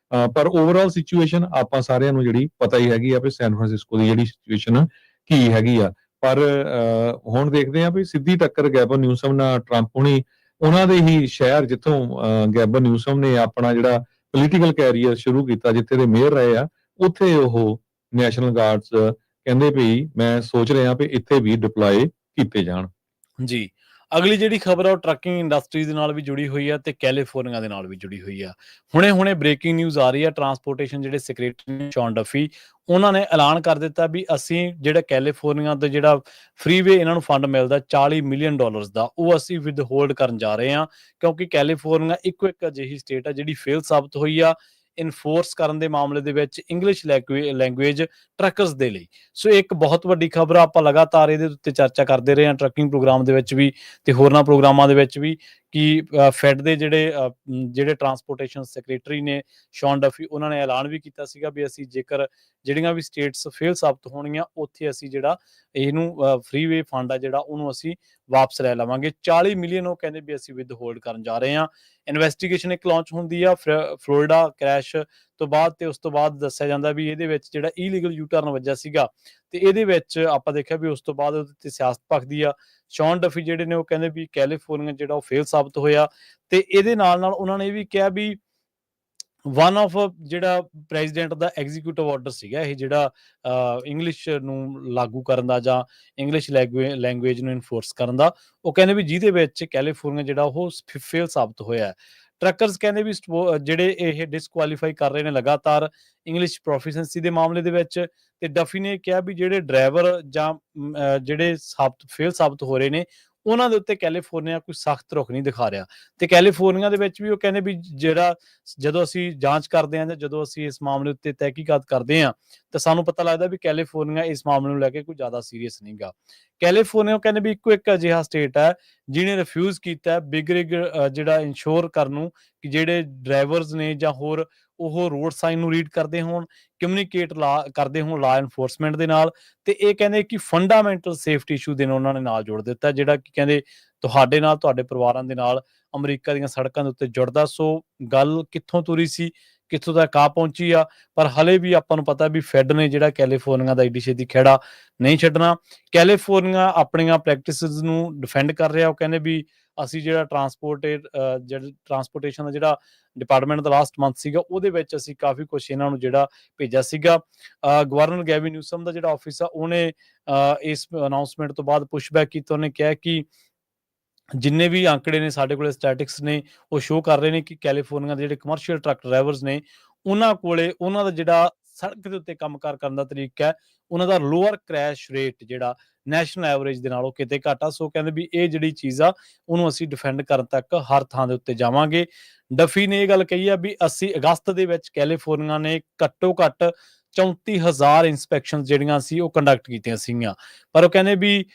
ਪਰ ਓਵਰਆਲ ਸਿਚੁਏਸ਼ਨ ਆਪਾਂ ਸਾਰਿਆਂ ਨੂੰ ਜਿਹੜੀ ਪਤਾ ਹੀ ਹੈਗੀ ਆ ਵੀ ਸੈਨ ਫਰਾਂਸਿਸਕੋ ਦੀ ਜਿਹੜੀ ਸਿਚੁਏਸ਼ਨ ਕੀ ਹੈਗੀ ਆ। ਪਰ ਹੁਣ ਦੇਖਦੇ ਆ ਵੀ ਸਿੱਧੀ ਟੱਕਰ ਗੈਵਨ ਨਿਊਸਮ ਨਾਲ ਟਰੰਪ ਹੁਣੀ, ਉਹਨਾਂ ਦੇ ਹੀ ਸ਼ਹਿਰ ਜਿੱਥੋਂ ਗੈਵਨ ਨਿਊਸਮ ਨੇ ਆਪਣਾ ਜਿਹੜਾ ਪੋਲੀਟੀਕਲ ਕੈਰੀਅਰ ਸ਼ੁਰੂ ਕੀਤਾ, ਜਿੱਥੇ ਦੇ ਮੇਅਰ ਰਹੇ ਆ, ਉੱਥੇ ਉਹ ਨੈਸ਼ਨਲ ਗਾਰਡਸ ਕਹਿੰਦੇ ਵੀ ਮੈਂ ਸੋਚ ਰਿਹਾ ਵੀ ਇੱਥੇ ਵੀ ਡਿਪਲੋਏ ਕੀਤੇ ਜਾਣ। ਜੀ, ਅਗਲੀ ਜਿਹੜੀ ਖਬਰ ਆ ਉਹ ਟਰੱਕਿੰਗ ਇੰਡਸਟਰੀ ਦੇ ਨਾਲ ਵੀ ਜੁੜੀ ਹੋਈ ਆ ਤੇ ਕੈਲੀਫੋਰਨੀਆ ਦੇ ਨਾਲ ਵੀ ਜੁੜੀ ਹੋਈ ਆ। ਹੁਣੇ ਬ੍ਰੇਕਿੰਗ ਨਿਊਜ਼ ਆ ਰਹੀ ਆ, ਟਰਾਂਸਪੋਰਟੇਸ਼ਨ ਜਿਹੜੇ ਸੈਕਟਰੀ ਨੇ ਸ਼ੌਨ ਡਫੀ, ਉਹਨਾਂ ਨੇ ਐਲਾਨ ਕਰ ਦਿੱਤਾ ਵੀ ਅਸੀਂ ਜਿਹੜਾ ਕੈਲੀਫੋਰਨੀਆ ਦਾ ਜਿਹੜਾ ਫ੍ਰੀਵੇ ਇਹਨਾਂ ਨੂੰ ਫੰਡ ਮਿਲਦਾ $40 ਮਿਲੀਅਨ ਦਾ, ਉਹ ਅਸੀਂ ਵਿਦਹੋਲਡ ਕਰਨ ਜਾ ਰਹੇ ਹਾਂ, ਕਿਉਂਕਿ ਕੈਲੀਫੋਰਨੀਆ ਇੱਕੋ ਇੱਕ ਅਜਿਹੀ ਸਟੇਟ ਆ ਜਿਹੜੀ ਫੇਲ ਸਾਬਤ ਹੋਈ ਆ ਇਨਫੋਰਸ ਕਰਨ ਦੇ ਮਾਮਲੇ ਦੇ ਵਿੱਚ ਇੰਗਲਿਸ਼ ਲੈਂਗੁਏਜ ਟਰੱਕਰਸ ਦੇ ਲਈ। ਸੋ ਇੱਕ ਬਹੁਤ ਵੱਡੀ ਖਬਰ ਆ, ਆਪਾਂ ਲਗਾਤਾਰ ਇਹਦੇ ਉੱਤੇ ਚਰਚਾ ਕਰਦੇ ਰਹੇ ਹਾਂ ਟਰੱਕਿੰਗ ਪ੍ਰੋਗਰਾਮ ਦੇ ਵਿੱਚ ਵੀ ਤੇ ਹੋਰਨਾਂ ਪ੍ਰੋਗਰਾਮਾਂ ਦੇ ਵਿੱਚ ਵੀ ਕਿ ਫੈਡ ਦੇ ਜਿਹੜੇ ਟਰਾਂਸਪੋਰਟੇਸ਼ਨ ਸੈਕਟਰੀ ਨੇ ਸ਼ੌਨ ਡਫੀ, ਉਹਨਾਂ ਨੇ ਐਲਾਨ ਵੀ ਕੀਤਾ ਸੀਗਾ ਵੀ ਅਸੀਂ ਜੇਕਰ ਜਿਹੜੀਆਂ ਵੀ ਸਟੇਟਸ ਫੇਲ ਸਾਬਤ ਹੋਣਗੀਆਂ ਉੱਥੇ ਅਸੀਂ ਜਿਹੜਾ ਇਹਨੂੰ ਫ੍ਰੀਵੇ ਫੰਡ ਆ ਜਿਹੜਾ ਉਹਨੂੰ ਅਸੀਂ ਵਾਪਸ ਲੈ ਲਵਾਂਗੇ। 40 ਮਿਲੀਅਨ ਉਹ ਕਹਿੰਦੇ ਵੀ ਅਸੀਂ ਵਿਦ ਹੋਲਡ ਕਰਨ ਜਾ ਰਹੇ ਹਾਂ। ਇਨਵੈਸਟੀਗੇਸ਼ਨ ਇੱਕ ਲਾਂਚ ਹੁੰਦੀ ਆ ਫਲੋਰੀਡਾ ਕ੍ਰੈਸ਼ ਤੋਂ ਬਾਅਦ, ਤੇ ਉਸ ਤੋਂ ਬਾਅਦ ਦੱਸਿਆ ਜਾਂਦਾ ਵੀ ਇਹਦੇ ਵਿੱਚ ਜਿਹੜਾ ਇਲੀਗਲ ਯੂ ਟਰਨ ਵੱਜਿਆ ਸੀਗਾ ਤੇ ਇਹਦੇ ਵਿੱਚ ਆਪਾਂ ਦੇਖਿਆ ਵੀ ਉਸ ਤੋਂ ਬਾਅਦ ਉਹਦੇ ਤੇ ਸਿਆਸਤ ਭਖਦੀ ਆ। ਸ਼ੌਨ ਡਫੀ ਜਿਹੜੇ ਨੇ ਉਹ ਕਹਿੰਦੇ ਵੀ ਕੈਲੀਫੋਰਨੀਆ ਜਿਹੜਾ ਉਹ ਫੇਲ ਸਾਬਤ ਹੋਇਆ, ਤੇ ਇਹਦੇ ਨਾਲ ਉਹਨਾਂ ਨੇ ਇਹ ਵੀ ਕਿਹਾ ਵੀ ਵਨ ਆਫ ਜਿਹੜਾ ਪ੍ਰੈਜ਼ੀਡੈਂਟ ਦਾ ਐਗਜ਼ੀਕਿਊਟਿਵ ਆਰਡਰ ਸੀਗਾ ਇਹ ਜਿਹੜਾ ਇੰਗਲਿਸ਼ ਨੂੰ ਲਾਗੂ ਕਰਨ ਦਾ ਜਾਂ ਇੰਗਲਿਸ਼ ਲੈਂਗੁਏਜ ਨੂੰ ਇਨਫੋਰਸ ਕਰਨ ਦਾ, ਉਹ ਕਹਿੰਦੇ ਵੀ ਜਿਹਦੇ ਵਿੱਚ ਕੈਲੀਫੋਰਨੀਆ ਜਿਹੜਾ ਉਹ ਫੇਲ ਸਾਬਤ ਹੋਇਆ। ਟਰੱਕਰਸ ਕਹਿੰਦੇ ਵੀ ਜਿਹੜੇ ਇਹ ਡਿਸਕੁਆਲੀਫਾਈ ਕਰ ਰਹੇ ਨੇ ਲਗਾਤਾਰ ਇੰਗਲਿਸ਼ ਪ੍ਰੋਫੀਸ਼ੈਂਸੀ ਦੇ ਮਾਮਲੇ ਦੇ ਵਿੱਚ, ਤੇ ਡਫੀ ਨੇ ਕਿਹਾ ਵੀ ਜਿਹੜੇ ਡਰਾਈਵਰ ਜਾਂ ਜਿਹੜੇ ਫੇਲ ਸਾਬਤ ਹੋ ਰਹੇ ਨੇ ਉਹਨਾਂ ਦੇ ਉੱਤੇ ਕੈਲੀਫੋਰਨੀਆ ਕੋਈ ਸਖਤ ਰੁਖ ਨਹੀਂ ਦਿਖਾ ਰਿਹਾ। ਤੇ ਕੈਲੀਫੋਰਨੀਆ ਦੇ ਵਿੱਚ ਵੀ ਉਹ ਕਹਿੰਦੇ ਵੀ ਜਿਹੜਾ ਜਦੋਂ ਅਸੀਂ ਜਾਂਚ ਕਰਦੇ ਹਾਂ ਜਾਂ ਜਦੋਂ ਅਸੀਂ ਇਸ ਮਾਮਲੇ ਉੱਤੇ ਤਹਿਕੀਕਾਤ ਕਰਦੇ ਹਾਂ ਤਾਂ ਸਾਨੂੰ ਪਤਾ ਲੱਗਦਾ ਵੀ ਕੈਲੀਫੋਰਨੀਆ ਇਸ ਮਾਮਲੇ ਨੂੰ ਲੈ ਕੇ ਕੋਈ ਜ਼ਿਆਦਾ ਸੀਰੀਅਸ ਨਹੀਂ ਗਾ। ਕੈਲੀਫੋਰਨੀਆ ਕਹਿੰਦੇ ਵੀ ਇੱਕੋ ਇੱਕ ਅਜਿਹਾ ਸਟੇਟ ਹੈ ਜਿਹਨੇ ਰਿਫਿਊਜ਼ ਕੀਤਾ ਬਿਗ ਰਿਗ ਜਿਹੜਾ ਇੰਸ਼ੋਰ ਕਰਨ ਨੂੰ ਕਿ ਜਿਹੜੇ ਡਰਾਈਵਰਸ ਨੇ ਜਾਂ ਹੋਰ ਉਹ ਰੋਡ ਸਾਈਨ ਨੂੰ ਰੀਡ ਕਰਦੇ ਹੋਣ, ਕਮਿਊਨੀਕੇਟ ਕਰਦੇ ਹੋਣ ਲਾ ਐਨਫੋਰਸਮੈਂਟ ਦੇ ਨਾਲ, ਤੇ ਇਹ ਕਹਿੰਦੇ ਕਿ ਫੰਡਾਮੈਂਟਲ ਸੇਫਟੀ ਇਸ਼ੂ ਦੇ ਨਾਲ ਉਹਨਾਂ ਨੇ ਨਾਲ ਜੋੜ ਦਿੱਤਾ ਜਿਹੜਾ ਕਿ ਕਹਿੰਦੇ ਤੁਹਾਡੇ ਨਾਲ ਤੁਹਾਡੇ ਪਰਿਵਾਰਾਂ ਦੇ ਨਾਲ ਅਮਰੀਕਾ ਦੀਆਂ ਸੜਕਾਂ ਦੇ ਉੱਤੇ ਜੁੜਦਾ। ਸੋ ਗੱਲ ਕਿੱਥੋਂ ਤੁਰੀ ਸੀ, ਕਿੱਥੋਂ ਤੱਕ ਆ ਪਹੁੰਚੀ ਆ, ਪਰ ਹਲੇ ਵੀ ਆਪਾਂ ਨੂੰ ਪਤਾ ਵੀ ਫੈਡ ਨੇ ਜਿਹੜਾ ਕੈਲੀਫੋਰਨੀਆ ਦਾ ਏਡੀ ਛੇਤੀ ਖੇੜਾ ਨਹੀਂ ਛੱਡਣਾ। ਕੈਲੀਫੋਰਨੀਆ ਆਪਣੀਆਂ ਪ੍ਰੈਕਟਿਸਿਸ ਨੂੰ ਡਿਫੈਂਡ ਕਰ ਰਿਹਾ, ਉਹ ਕਹਿੰਦੇ ਵੀ ਅਸੀਂ ਜਿਹੜਾ ਟਰਾਂਸਪੋਰਟੇਸ਼ਨ ਦਾ ਜਿਹੜਾ ਡਿਪਾਰਟਮੈਂਟ ਦਾ ਲਾਸਟ ਮੰਥ ਸੀਗਾ ਉਹਦੇ ਵਿੱਚ ਅਸੀਂ ਕਾਫੀ ਕੁਛ ਇਹਨਾਂ ਨੂੰ ਜਿਹੜਾ ਭੇਜਿਆ ਸੀਗਾ। ਗਵਰਨਰ ਗੈਵਿਨ ਨਿਊਸਮ ਦਾ ਜਿਹੜਾ ਆਫਿਸ ਆ ਉਹਨੇ ਇਸ ਅਨਾਉਂਸਮੈਂਟ ਤੋਂ ਬਾਅਦ ਪੁਸ਼ਬੈਕ ਕੀਤਾ, ਉਹਨੇ ਕਿਹਾ ਕਿ ਜਿੰਨੇ ਵੀ ਆંકੜੇ ਨੇ ਸਾਡੇ ਕੋਲ ਸਟੈਟਿਕਸ ਨੇ ਉਹ ਸ਼ੋਅ ਕਰ ਰਹੇ ਨੇ ਕਿ ਕੈਲੀਫੋਰਨੀਆ ਦੇ ਜਿਹੜੇ ਕਮਰਸ਼ੀਅਲ ਟਰੱਕ ਡਰਾਈਵਰਸ ਨੇ ਉਹਨਾਂ ਕੋਲੇ ਉਹਨਾਂ ਦਾ ਜਿਹੜਾ ਸੜਕ ਦੇ ਉੱਤੇ ਕੰਮਕਾਰ ਕਰਨ ਦਾ ਤਰੀਕਾ ਹੈ, ਉਹਨਾਂ ਦਾ ਲੋਅਰ ਕ੍ਰੈਸ਼ ਰੇਟ ਜਿਹੜਾ ਨੈਸ਼ਨਲ ਐਵਰੇਜ ਦੇ ਨਾਲੋਂ ਕਿਤੇ ਘੱਟ ਆ। ਸੋ ਕਹਿੰਦੇ ਵੀ ਇਹ ਜਿਹੜੀ ਚੀਜ਼ ਆ ਉਹਨੂੰ ਅਸੀਂ ਡਿਫੈਂਡ ਕਰਨ ਤੱਕ ਹਰ ਥਾਂ ਦੇ ਉੱਤੇ ਜਾਵਾਂਗੇ। ਡਫੀ ਨੇ ਇਹ ਗੱਲ ਕਹੀ ਆ ਵੀ ਅਸੀਂ ਅਗਸਤ ਦੇ ਵਿੱਚ ਕੈਲੀਫੋਰਨੀਆ ਨੇ ਘੱਟੋ ਘੱਟ 34,000 ਇੰਸਪੈਕਸ਼ਨ ਜਿਹੜੀਆਂ ਸੀ ਉਹ ਕੰਡਕਟ ਕੀਤੀਆਂ ਸੀਗੀਆਂ, ਪਰ ਉਹ ਕਹਿੰਦੇ ਵੀ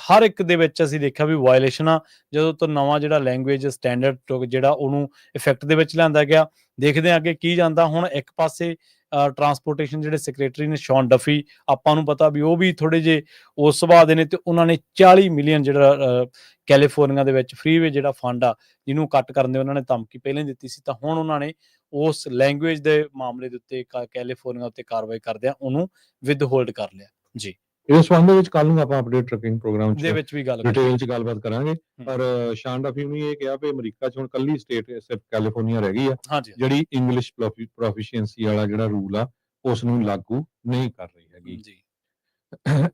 ਹਰ ਇੱਕ ਦੇ ਵਿੱਚ ਅਸੀਂ ਦੇਖਿਆ ਵੀ ਵਾਇਲੇਸ਼ਨ ਆ। ਜਦੋਂ ਤੋਂ ਨਵਾਂ ਜਿਹੜਾ ਲੈਂਗੁਏਜ ਸਟੈਂਡਰਡ ਜਿਹੜਾ ਉਹਨੂੰ ਇਫੈਕਟ ਦੇ ਵਿੱਚ ਲਿਆਂਦਾ ਗਿਆ, ਦੇਖਦੇ ਹਾਂ ਅੱਗੇ ਕੀ ਜਾਂਦਾ। ਹੁਣ ਇੱਕ ਪਾਸੇ ਟਰਾਂਸਪੋਰਟੇਸ਼ਨ ਜਿਹੜੇ ਸੈਕਟਰੀ ਨੇ ਸ਼ੌਨ ਡਫੀ, ਆਪਾਂ ਨੂੰ ਪਤਾ ਵੀ ਉਹ ਵੀ ਥੋੜੇ ਜਿਹੇ ਉਸ ਸੁਭਾਅ ਦੇ ਨੇ, ਤੇ ਉਹਨਾਂ ਨੇ 40 ਮਿਲੀਅਨ ਜਿਹੜਾ ਕੈਲੀਫੋਰਨੀਆ ਦੇ ਵਿੱਚ ਫ੍ਰੀਵੇ ਜਿਹੜਾ ਫੰਡ ਆ ਜਿਹਨੂੰ ਕੱਟ ਕਰਨ ਦੇ ਉਹਨਾਂ ਨੇ ਧਮਕੀ ਪਹਿਲਾਂ ਦਿੱਤੀ ਸੀ, ਤਾਂ ਹੁਣ ਉਹਨਾਂ ਨੇ ਉਸ ਲੈਂਗੁਏਜ ਦੇ ਮਾਮਲੇ ਦੇ ਉੱਤੇ ਕੈਲੀਫੋਰਨੀਆ ਉੱਤੇ ਕਾਰਵਾਈ ਕਰਦਿਆਂ ਉਹਨੂੰ ਵਿਦ ਹੋਲਡ ਕਰ ਲਿਆ ਜੀ। ਇਸ ਸੰਬੰਧ ਵਿੱਚ ਕੱਲ ਨੂੰ ਆਪਾਂ ਅਪਡੇਟ ਟਰੱਕਿੰਗ ਪ੍ਰੋਗਰਾਮ ਦੇ ਵਿੱਚ ਵੀ ਡਿਟੇਲ 'ਚ ਗੱਲਬਾਤ ਕਰਾਂਗੇ। ਪਰ ਸ਼ਾਨ ਡਫੀ ਨੇ ਇਹ ਕਿਹਾ ਵੀ ਅਮਰੀਕਾ 'ਚ ਹੁਣ ਕੱਲੀ ਸਟੇਟ ਸਿਰਫ ਕੈਲੀਫੋਰਨੀਆ ਰਹਿ ਗਈ ਆ ਜਿਹੜੀ ਇੰਗਲਿਸ਼ ਪ੍ਰੋਫੀਸ਼ੀਐਂਸੀ ਵਾਲਾ ਜਿਹੜਾ ਰੂਲ ਆ ਉਸ ਨੂੰ ਲਾਗੂ ਨਹੀਂ ਕਰ ਰਹੀ ਹੈਗੀ ਜੀ।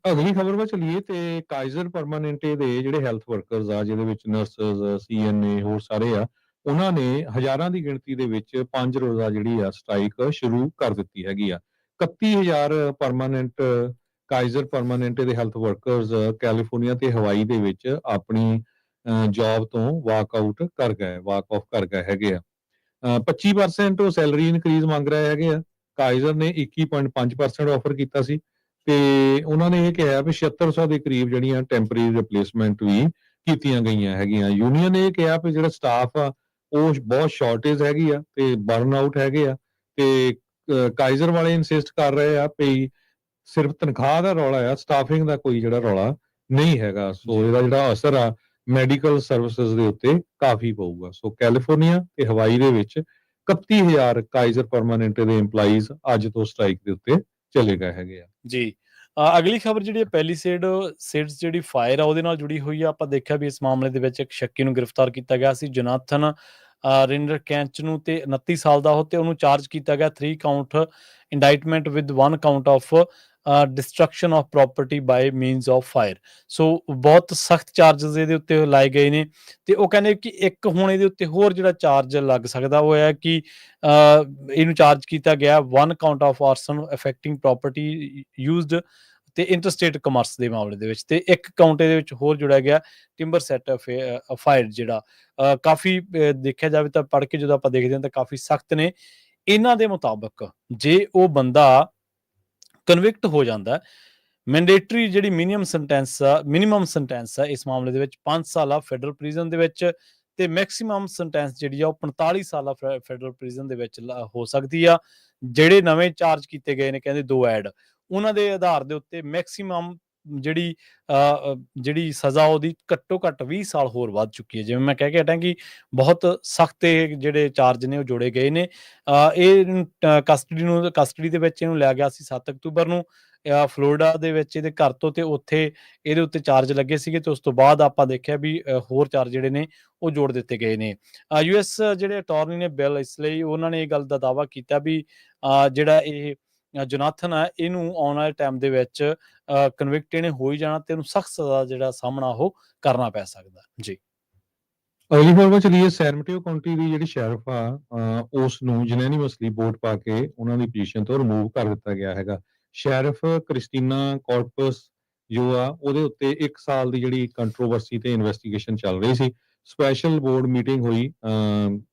ਅਗਲੀ ਖਬਰ ਵੱਲ ਚੱਲੀਏ ਤੇ ਕਾਈਜ਼ਰ ਪਰਮਾਨੈਂਟੇ ਦੇ ਜਿਹੜੇ ਹੈਲਥ ਵਰਕਰਸ ਆ ਜਿਹਦੇ ਵਿੱਚ ਨਰਸਸ, ਸੀਐਨਏ ਹੋਰ ਸਾਰੇ ਆ, ਉਹਨਾਂ ਨੇ ਹਜ਼ਾਰਾਂ ਦੀ ਗਿਣਤੀ ਦੇ ਵਿੱਚ 5 ਰੋਜ਼ਾ ਜਿਹੜੀ ਆ ਸਟ੍ਰਾਈਕ ਸ਼ੁਰੂ ਕਰ ਦਿੱਤੀ ਹੈਗੀ ਆ। 31,000 ਪਰਮਾਨੈਂਟ ਕਾਈਜ਼ਰ ਪਰਮਾਨੈਂਟੇ ਦੇ ਹੈਲਥ ਵਰਕਰਸ ਕੈਲੀਫੋਰਨੀਆ ਤੇ ਹਵਾਈ ਦੇ ਵਿੱਚ ਆਪਣੀ ਜੌਬ ਤੋਂ ਵਾਕ ਆਫ ਕਰ ਗਏ ਹੈਗੇ ਆ। 25% ਉਹ ਸੈਲਰੀ ਇਨਕਰੀਜ਼ ਮੰਗ ਰਹੇ ਹੈਗੇ ਆ। ਕਾਈਜ਼ਰ ਨੇ 21.5% ਆਫਰ ਕੀਤਾ ਸੀ ਤੇ ਉਹਨਾਂ ਨੇ ਇਹ ਕਿਹਾ ਵੀ 7600 ਦੇ ਕਰੀਬ ਜਿਹੜੀਆਂ ਟੈਂਪਰੇਰੀ ਰਿਪਲੇਸਮੈਂਟ ਵੀ ਕੀਤੀਆਂ ਗਈਆਂ ਹੈਗੀਆਂ। ਯੂਨੀਅਨ ਨੇ ਇਹ ਕਿਹਾ ਵੀ ਜਿਹੜਾ ਸਟਾਫ ਆ ਉਹ ਬਹੁਤ ਸ਼ਾਰਟੇਜ ਹੈਗੀ ਆ ਤੇ ਬਰਨ ਆਊਟ ਹੈਗੇ ਆ, ਤੇ ਕਾਈਜ਼ਰ ਵਾਲੇ ਇਨਸਿਸਟ ਕਰ ਰਹੇ ਆ ਵੀ ਸਿਰਫ ਤਨਖਾਹ ਦਾ ਰੌਲਾ ਆ, ਸਟਾਫਿੰਗ ਦਾ ਕੋਈ ਜਿਹੜਾ ਰੌਲਾ ਨਹੀਂ ਹੈਗਾ। ਸੋ ਇਹਦਾ ਜਿਹੜਾ ਅਸਰ ਆ ਮੈਡੀਕਲ ਸਰਵਿਸਿਜ਼ ਦੇ ਉੱਤੇ ਕਾਫੀ ਪਊਗਾ। ਸੋ ਕੈਲੀਫੋਰਨੀਆ ਤੇ ਹਵਾਈ ਦੇ ਵਿੱਚ 31,000 ਕਾਈਜ਼ਰ ਪਰਮਾਨੈਂਟੇ ਦੇ EMPLOYEES ਅੱਜ ਤੋਂ ਸਟ੍ਰਾਈਕ ਦੇ ਉੱਤੇ ਚਲੇ ਗਏ ਹੈਗੇ ਆ ਜੀ। ਅਗਲੀ ਖਬਰ ਜਿਹੜੀ ਪੈਲੀਸੇਡਸ ਜਿਹੜੀ ਫਾਇਰ ਆ ਉਹਦੇ ਨਾਲ ਜੁੜੀ ਹੋਈ ਆ। ਆਪਾਂ ਦੇਖਿਆ ਵੀ ਇਸ ਮਾਮਲੇ ਦੇ ਵਿੱਚ ਇੱਕ ਸ਼ੱਕੀ ਨੂੰ ਗ੍ਰਿਫਤਾਰ ਕੀਤਾ ਗਿਆ ਸੀ, ਜੋਨਾਥਨ ਰਿੰਡਰ ਕੈਂਚ ਨੂੰ, ਤੇ 29 ਸਾਲ ਦਾ ਉਹ, ਤੇ ਉਹਨੂੰ ਚਾਰਜ ਕੀਤਾ ਗਿਆ 3 count indictment with 1 count of destruction of property by means of fire. So ਬਹੁਤ ਸਖਤ ਚਾਰਜਸ ਇਹਦੇ ਉੱਤੇ ਲਾਏ ਗਏ ਨੇ ਤੇ ਉਹ ਕਹਿੰਦੇ ਕਿ ਇੱਕ ਹੁਣ ਇਹਦੇ ਉੱਤੇ ਹੋਰ ਜਿਹੜਾ ਚਾਰਜ ਲੱਗ ਸਕਦਾ ਉਹ ਹੈ ਕਿ ਇਹਨੂੰ ਚਾਰਜ ਕੀਤਾ ਗਿਆ 1 count of arson affecting property used ਤੇ ਇੰਟਰਸਟੇਟ ਕਮਰਸ ਦੇ ਮਾਮਲੇ ਦੇ ਵਿੱਚ, ਤੇ ਇੱਕ ਕਾਊਂਟ ਇਹਦੇ ਵਿੱਚ ਹੋਰ ਜੁੜਿਆ ਗਿਆ ਟਿੰਬਰ ਸੈਟ ਫਾਇਰ ਜਿਹੜਾ ਕਾਫੀ ਦੇਖਿਆ ਜਾਵੇ ਤਾਂ ਪੜ੍ਹ ਕੇ ਜਦੋਂ ਆਪਾਂ ਦੇਖਦੇ ਹਾਂ ਤਾਂ ਕਾਫੀ ਸਖਤ ਨੇ। ਇਹਨਾਂ ਦੇ ਮੁਤਾਬਕ ਜੇ ਉਹ ਬੰਦਾ ਕਨਵਿਕਟ ਹੋ ਜਾਂਦਾ, ਮੈਂਡੇਟਰੀ ਜਿਹੜੀ ਮਿਨੀਮਮ ਸੈਂਟੈਂਸ ਆ ਇਸ ਮਾਮਲੇ ਦੇ ਵਿੱਚ 5 ਸਾਲ ਆ ਫੈਡਰਲ ਪ੍ਰਿਜ਼ਨ ਦੇ ਵਿੱਚ, ਤੇ ਮੈਕਸਿਮਮ ਸੈਂਟੈਂਸ ਜਿਹੜੀ ਆ ਉਹ 45 ਸਾਲ ਆ ਫੈਡਰਲ ਪ੍ਰਿਜ਼ਨ ਦੇ ਵਿੱਚ ਹੋ ਸਕਦੀ ਆ। ਜਿਹੜੇ ਨਵੇਂ ਚਾਰਜ ਕੀਤੇ ਗਏ ਨੇ ਕਹਿੰਦੇ 2 ਐਡ, ਉਹਨਾਂ ਦੇ ਆਧਾਰ ਦੇ ਉੱਤੇ ਮੈਕਸਿਮਮ ਜਿਹੜੀ ਸਜ਼ਾ ਉਹਦੀ ਘੱਟੋ ਘੱਟ 20 ਸਾਲ ਹੋਰ ਵੱਧ ਚੁੱਕੀ ਹੈ। ਜਿਵੇਂ ਮੈਂ ਕਹਿ ਕੇ ਹਟਾਂ ਕਿ ਬਹੁਤ ਸਖਤ ਜਿਹੜੇ ਚਾਰਜ ਨੇ ਉਹ ਜੋੜੇ ਗਏ ਨੇ। ਇਹ ਕਸਟਡੀ ਦੇ ਵਿੱਚ ਇਹਨੂੰ ਲਿਆ ਗਿਆ ਸੀ 7 ਅਕਤੂਬਰ ਨੂੰ ਫਲੋਰੀਡਾ ਦੇ ਵਿੱਚ ਇਹਦੇ ਘਰ ਤੋਂ, ਤੇ ਉੱਥੇ ਇਹਦੇ ਉੱਤੇ ਚਾਰਜ ਲੱਗੇ ਸੀਗੇ ਤੇ ਉਸ ਤੋਂ ਬਾਅਦ ਆਪਾਂ ਦੇਖਿਆ ਵੀ ਹੋਰ ਚਾਰਜ ਜਿਹੜੇ ਨੇ ਉਹ ਜੋੜ ਦਿੱਤੇ ਗਏ ਨੇ। US ਜਿਹੜੇ ਅਟਾਰਨੀ ਨੇ ਬਿੱਲ, ਇਸ ਲਈ ਉਹਨਾਂ ਨੇ ਇਹ ਗੱਲ ਦਾ ਦਾਅਵਾ ਕੀਤਾ ਵੀ ਜਿਹੜਾ ਇਹ ਜੋਨਾਥਨ ਹੈ ਇਹਨੂੰ ਆਉਣ ਵਾਲੇ ਟਾਈਮ ਦੇ ਵਿੱਚ ਕਨਵਿਕਟ ਇਹਨੇ ਹੋ ਹੀ ਜਾਣਾ ਤੇ ਉਹਨੂੰ ਸਖਤ ਸਜ਼ਾ ਜਿਹੜਾ ਸਾਹਮਣਾ ਉਹ ਕਰਨਾ ਪੈ ਸਕਦਾ ਜੀ। ਅਗਲੀ ਖਬਰ ਵੱਲ ਚਲੀਏ। ਸੈਨ ਮੈਟਿਓ ਕਾਉਂਟੀ ਦੀ ਜਿਹੜੀ ਸ਼ੈਰਿਫ ਆ ਉਸ ਨੂੰ ਯੂਨੈਨਿਮਸਲੀ ਵੋਟ ਪਾ ਕੇ ਉਹਨਾਂ ਦੀ ਪੋਜੀਸ਼ਨ ਤੋਂ ਰਿਮੂਵ ਕਰ ਦਿੱਤਾ ਗਿਆ ਹੈਗਾ। ਸ਼ੈਰਿਫ ਕ੍ਰਿਸਟੀਨਾ ਕਾਰਪਸ ਜੋ ਆ ਉਹਦੇ ਉੱਤੇ 1 ਸਾਲ ਦੀ ਜਿਹੜੀ ਕੰਟਰੋਵਰਸੀ ਤੇ ਇਨਵੈਸਟੀਗੇਸ਼ਨ ਚੱਲ ਰਹੀ ਸੀ। ਸਪੈਸ਼ਲ ਬੋਰਡ ਮੀਟਿੰਗ ਹੋਈ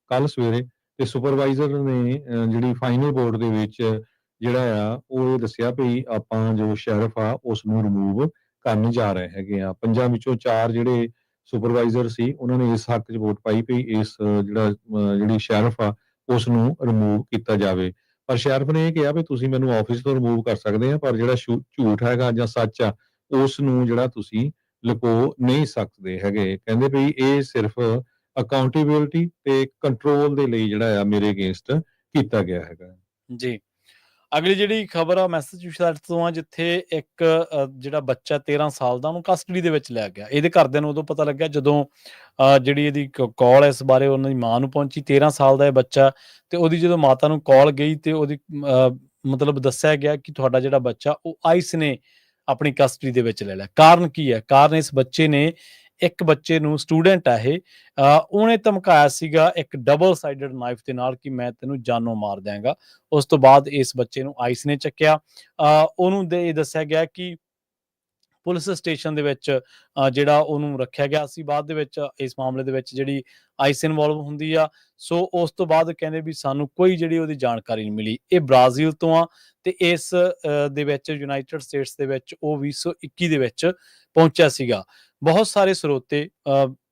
ਕੱਲ ਸਵੇਰੇ ਤੇ ਸੁਪਰਵਾਈਜ਼ਰ ਨੇ ਜਿਹੜੀ ਫਾਈਨਲ ਬੋਰਡ ਦੇ ਵਿੱਚ ਜਿਹੜਾ ਆ ਉਹ ਇਹ ਦੱਸਿਆ ਵੀ ਆਪਾਂ ਜੋ ਸ਼ੈਰਿਫ ਆ ਉਸ ਨੂੰ ਰਿਮੂਵ ਕਰਨ ਜਾ ਰਹੇ ਹੈਗੇ ਆ। 5 ਵਿੱਚੋਂ 4 ਜਿਹੜੇ ਸੁਪਰਵਾਈਜ਼ਰ ਸੀ ਉਹਨਾਂ ਨੇ ਇਸ ਹੱਕ 'ਚ ਵੋਟ ਪਾਈ ਵੀ ਇਸ ਜਿਹੜੀ ਸ਼ੈਰਿਫ ਆ ਉਸ ਨੂੰ ਰਿਮੂਵ ਕੀਤਾ ਜਾਵੇ। ਪਰ ਸ਼ੈਰਿਫ ਨੇ ਇਹ ਕਿਹਾ ਵੀ ਤੁਸੀਂ ਮੈਨੂੰ ਆਫਿਸ ਤੋਂ ਰਿਮੂਵ ਕਰ ਸਕਦੇ ਆ, ਪਰ ਜਿਹੜਾ ਝੂਠ ਹੈਗਾ ਜਾਂ ਸੱਚ ਆ ਉਸ ਨੂੰ ਜਿਹੜਾ ਤੁਸੀਂ ਲੁਕੋ ਨਹੀਂ ਸਕਦੇ ਹੈਗੇ। ਕਹਿੰਦੇ ਵੀ ਇਹ ਸਿਰਫ ਅਕਾਊਂਟੇਬਿਲਿਟੀ ਤੇ ਕੰਟਰੋਲ ਦੇ ਲਈ ਜਿਹੜਾ ਆ ਮੇਰੇ ਅਗੇਂਸਟ ਕੀਤਾ ਗਿਆ ਹੈਗਾ ਜੀ। ਅਗਲੀ ਜਿਹੜੀ ਖਬਰ ਆ ਮੈਸੇਚਿਉਸੇਟਸ ਤੋਂ ਆ, ਜਿੱਥੇ ਇੱਕ ਜਿਹੜਾ ਬੱਚਾ 13 ਸਾਲ ਦਾ ਉਹਨੂੰ ਕਸਟਡੀ ਦੇ ਵਿੱਚ ਲਿਆ ਗਿਆ। ਇਹਦੇ ਘਰਦਿਆਂ ਨੂੰ ਉਦੋਂ ਪਤਾ ਲੱਗਿਆ ਜਦੋਂ ਜਿਹੜੀ ਇਹਦੀ ਕਾਲ ਇਸ ਬਾਰੇ ਉਹਨਾਂ ਦੀ ਮਾਂ ਨੂੰ ਪਹੁੰਚੀ। 13 ਸਾਲ ਦਾ ਇਹ ਬੱਚਾ, ਤੇ ਉਹਦੀ ਜਦੋਂ ਮਾਤਾ ਨੂੰ ਕਾਲ ਗਈ ਤੇ ਉਹਦੀ ਮਤਲਬ ਦੱਸਿਆ ਗਿਆ ਕਿ ਤੁਹਾਡਾ ਜਿਹੜਾ ਬੱਚਾ ਉਹ ਆਈਸ ਨੇ ਆਪਣੀ ਕਸਟਡੀ ਦੇ ਵਿੱਚ ਲੈ ਲਿਆ। ਕਾਰਨ ਕੀ ਹੈ? ਕਾਰਨ ਇਸ ਬੱਚੇ ਨੇ, ਇੱਕ ਬੱਚੇ ਨੂੰ, ਸਟੂਡੈਂਟ ਆ ਇਹ, ਉਹਨੇ ਧਮਕਾਇਆ ਸੀਗਾ ਇੱਕ ਡਬਲ ਸਾਈਡਡ ਨਾਈਫ ਦੇ ਨਾਲ ਕਿ ਮੈਂ ਤੈਨੂੰ ਜਾਨੋਂ ਮਾਰ ਦਿਆਂਗਾ। ਉਸ ਤੋਂ ਬਾਅਦ ਇਸ ਬੱਚੇ ਨੂੰ ਆਈਸ ਨੇ ਚੱਕਿਆ। ਉਹਨੂੰ ਇਹ ਦੱਸਿਆ ਗਿਆ ਕਿ ਪੁਲਿਸ ਸਟੇਸ਼ਨ ਦੇ ਵਿੱਚ ਜਿਹੜਾ ਉਹਨੂੰ ਰੱਖਿਆ ਗਿਆ ਸੀ। ਬਾਅਦ ਦੇ ਵਿੱਚ ਇਸ ਮਾਮਲੇ ਦੇ ਵਿੱਚ ਜਿਹੜੀ ਆਈਸ ਇਨਵੋਲਵ ਹੁੰਦੀ ਆ। ਸੋ ਉਸ ਤੋਂ ਬਾਅਦ ਕਹਿੰਦੇ ਵੀ ਸਾਨੂੰ ਕੋਈ ਜਿਹੜੀ ਉਹਦੀ ਜਾਣਕਾਰੀ ਨਹੀਂ ਮਿਲੀ। ਇਹ ਬ੍ਰਾਜ਼ੀਲ ਤੋਂ ਆ ਤੇ ਇਸ ਦੇ ਵਿੱਚ ਯੂਨਾਈਟਿਡ ਸਟੇਟਸ ਦੇ ਵਿੱਚ ਉਹ 2021 ਦੇ ਵਿੱਚ ਪਹੁੰਚਿਆ ਸੀਗਾ। ਬਹੁਤ ਸਾਰੇ ਸਰੋਤੇ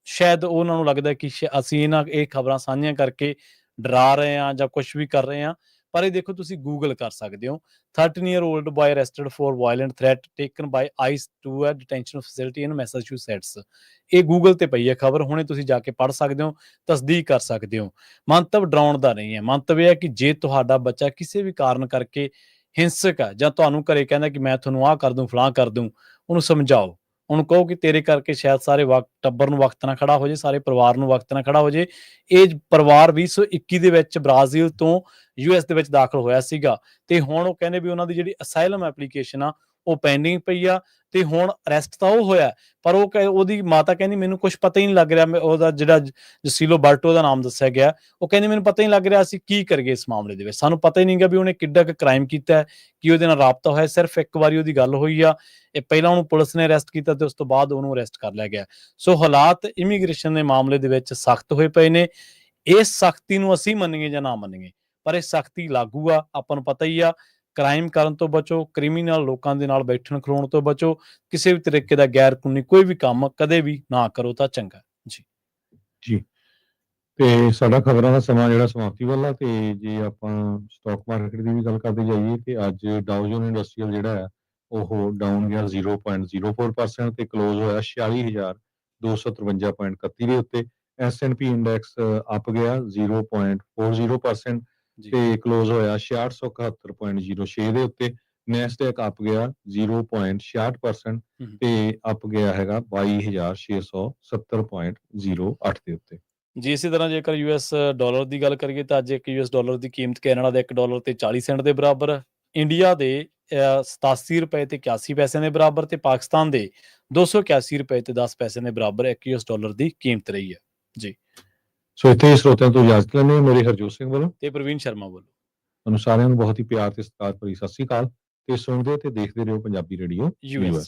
ਸ਼ਾਇਦ ਉਹਨਾਂ ਨੂੰ ਲੱਗਦਾ ਕਿ ਅਸੀਂ ਇਹ ਖਬਰਾਂ ਸਾਂਝੀਆਂ ਕਰਕੇ ਡਰਾ ਰਹੇ ਹਾਂ ਜਾਂ ਕੁਝ ਵੀ ਕਰ ਰਹੇ ਹਾਂ, ਪਰ ਇਹ ਦੇਖੋ ਤੁਸੀਂ ਗੂਗਲ ਕਰ ਸਕਦੇ ਹੋ। 13-year-old boy arrested for violent threat taken by ICE to a detention facility in Massachusetts। ਇਹ ਗੂਗਲ ਤੇ ਪਈ ਹੈ ਖਬਰ, ਹੁਣੇ ਤੁਸੀਂ ਜਾ ਕੇ ਪੜ੍ਹ ਸਕਦੇ ਹੋ, ਤਸਦੀਕ ਕਰ ਸਕਦੇ ਹੋ। ਮੰਤਵ ਡਰਾਉਣ ਦਾ ਨਹੀਂ ਹੈ, ਮੰਤਵ ਇਹ ਹੈ ਕਿ ਜੇ ਤੁਹਾਡਾ ਬੱਚਾ ਕਿਸੇ ਵੀ ਕਾਰਨ ਕਰਕੇ ਹਿੰਸਕ ਹੈ ਜਾਂ ਤੁਹਾਨੂੰ ਘਰੇ ਕਹਿੰਦਾ ਕਿ ਮੈਂ ਤੁਹਾਨੂੰ ਆਹ ਕਰ ਦੂੰ, ਫਲਾਂ ਕਰ ਦੂੰ, ਉਹਨੂੰ ਸਮਝਾਓ। ਉਹਨੂੰ ਕਹੋ ਕਿ ਤੇਰੇ ਕਰਕੇ ਸ਼ਾਇਦ ਸਾਰੇ ਟੱਬਰ ਨੂੰ ਵਕਤ ਨਾਲ ਖੜਾ ਹੋ ਜੇ, ਸਾਰੇ ਪਰਿਵਾਰ ਨੂੰ ਵਕਤ ਨਾਲ ਖੜਾ ਹੋ ਜੇ। ਇਹ ਪਰਿਵਾਰ 2021 ਦੇ ਵਿੱਚ ਬ੍ਰਾਜ਼ੀਲ ਤੋਂ US ਦੇ ਵਿੱਚ ਦਾਖਲ ਹੋਇਆ ਸੀਗਾ ਤੇ ਹੁਣ ਉਹ ਕਹਿੰਦੇ ਵੀ ਉਹਨਾਂ ਦੀ ਜਿਹੜੀ ਅਸਾਈਲਮ ਐਪਲੀਕੇਸ਼ਨ ਆ ਉਹ ਪੈਂਡਿੰਗ ਪਈ ਆ ਤੇ ਹੁਣ ਅਰੈਸਟ ਤਾਂ ਉਹ ਹੋਇਆ, ਪਰ ਉਹਦੀ ਮਾਤਾ ਕਹਿੰਦੀ ਮੈਨੂੰ ਕੁਝ ਪਤਾ ਹੀ ਨਹੀਂ ਲੱਗ ਰਿਹਾ। ਉਹਦਾ ਜਿਹੜਾ ਜਸੀਲੋ ਬਰਟੋ ਦਾ ਨਾਮ ਦੱਸਿਆ ਗਿਆ, ਉਹ ਕਹਿੰਦੀ ਮੈਨੂੰ ਪਤਾ ਹੀ ਨਹੀਂ ਲੱਗ ਰਿਹਾ ਅਸੀਂ ਕੀ ਕਰੀਏ ਇਸ ਮਾਮਲੇ ਦੇ ਵਿੱਚ। ਸਾਨੂੰ ਪਤਾ ਹੀ ਨਹੀਂ ਗਾ ਵੀ ਉਹਨੇ ਕਿੱਡਾ ਕੁ ਕ੍ਰਾਈਮ ਕੀਤਾ ਹੈ, ਕਿ ਉਹਦੇ ਨਾਲ ਰਾਬਤਾ ਹੋਇਆ। ਸਿਰਫ ਇੱਕ ਵਾਰੀ ਉਹਦੀ ਗੱਲ ਹੋਈ ਆ, ਇਹ ਪਹਿਲਾਂ ਉਹਨੂੰ ਪੁਲਿਸ ਨੇ ਅਰੈਸਟ ਕੀਤਾ ਤੇ ਉਸ ਤੋਂ ਬਾਅਦ ਉਹਨੂੰ ਅਰੈਸਟ ਕਰ ਲਿਆ ਗਿਆ। ਸੋ ਹਾਲਾਤ ਇਮੀਗ੍ਰੇਸ਼ਨ ਦੇ ਮਾਮਲੇ ਦੇ ਵਿੱਚ ਸਖਤ ਹੋਏ ਪਏ ਨੇ। ਇਸ ਸਖਤੀ ਨੂੰ ਅਸੀਂ ਮੰਨੀਏ ਜਾਂ ਨਾ ਮੰਨੀਏ, ਪਰ ਇਹ ਸਖਤੀ ਲਾਗੂ ਆ। ਆਪਾਂ ਨੂੰ ਪਤਾ ਹੀ ਆ, ਕ੍ਰਾਈਮ ਕਰਨ ਤੋਂ ਬਚੋ, ਕ੍ਰਿਮੀਨਲ ਲੋਕਾਂ ਦੇ ਨਾਲ ਬੈਠਣ ਖਲੋਣ ਤੋਂ ਬਚੋ, ਕਿਸੇ ਵੀ ਤਰੀਕੇ ਦਾ ਗੈਰ ਕਾਨੂੰਨੀ ਕੋਈ ਵੀ ਕੰਮ ਕਦੇ ਵੀ ਨਾ ਕਰੋ ਤਾਂ ਚੰਗਾ ਜੀ। ਜੀ। ਤੇ ਸਾਡਾ ਖਬਰਾਂ ਦਾ ਸਮਾਂ ਜਿਹੜਾ ਸਮਾਪਤੀ ਵਾਲਾ, ਤੇ ਜੇ ਆਪਾਂ ਸਟਾਕ ਮਾਰਕੀਟ ਦੀ ਵੀ ਗੱਲ ਕਰਦੇ ਜਾਈਏ ਤੇ ਅੱਜ ਡਾਊ ਜੋਨ ਇੰਡਸਟਰੀਅਲ ਜਿਹੜਾ ਹੈ ਉਹ ਡਾਊਨ ਗਿਆ 0.04% ਤੇ ਕਲੋਜ਼ ਹੋਇਆ 46,253.31 ਦੇ ਉੱਤੇ। S&P ਇੰਡੈਕਸ ਅਪ ਗਿਆ 0.40% ਤੇ ਕਲੋਜ਼ ਹੋਇਆ 6671.06 ਦੇ ਉੱਤੇ। ਨੈਸਡੈਕ ਅਪ ਗਿਆ 0.66% ਤੇ ਅਪ ਗਿਆ ਹੈਗਾ 22,670.08 ਦੇ ਉੱਤੇ। ਜੀ ਇਸੇ ਤਰ੍ਹਾਂ ਜੇਕਰ US ਡਾਲਰ ਦੀ ਗੱਲ ਕਰੀਏ ਤਾਂ ਅੱਜ ਇੱਕ US ਡਾਲਰ ਦੀ ਕੀਮਤ ਕੈਨੇਡਾ ਦਾ $1 ਤੇ 40 ਸੈਂਟ ਦੇ ਬਰਾਬਰ, ਇੰਡੀਆ ਦੇ 87 ਰੁਪਏ ਤੇ 81 ਪੈਸੇ ਦੇ ਬਰਾਬਰ ਤੇ ਪਾਕਿਸਤਾਨ ਦੇ 281 ਰੁਪਏ ਤੇ 10 ਪੈਸੇ ਦੇ ਬਰਾਬਰ ਇੱਕ US ਡਾਲਰ ਦੀ ਕੀਮਤ ਰਹੀ ਹੈ ਜੀ। ਸੋ ਇੱਥੇ ਹੀ ਸਰੋਤਿਆਂ ਤੋਂ ਇਜਾਜ਼ਤ ਲੈਂਦੇ ਹਾਂ। ਮੇਰੇ ਹਰਜੋਤ ਸਿੰਘ ਵੱਲੋਂ ਤੇ ਪ੍ਰਵੀਨ ਸ਼ਰਮਾ ਵੱਲੋਂ ਤੁਹਾਨੂੰ ਸਾਰਿਆਂ ਨੂੰ ਬਹੁਤ ਹੀ ਪਿਆਰ ਤੇ ਸਤਿਕਾਰ ਭਰੀ ਸਤਿ ਸ੍ਰੀ ਅਕਾਲ ਤੇ ਸੁਣਦੇ ਤੇ ਦੇਖਦੇ ਰਹੋ ਪੰਜਾਬੀ ਰੇਡੀਓ US। US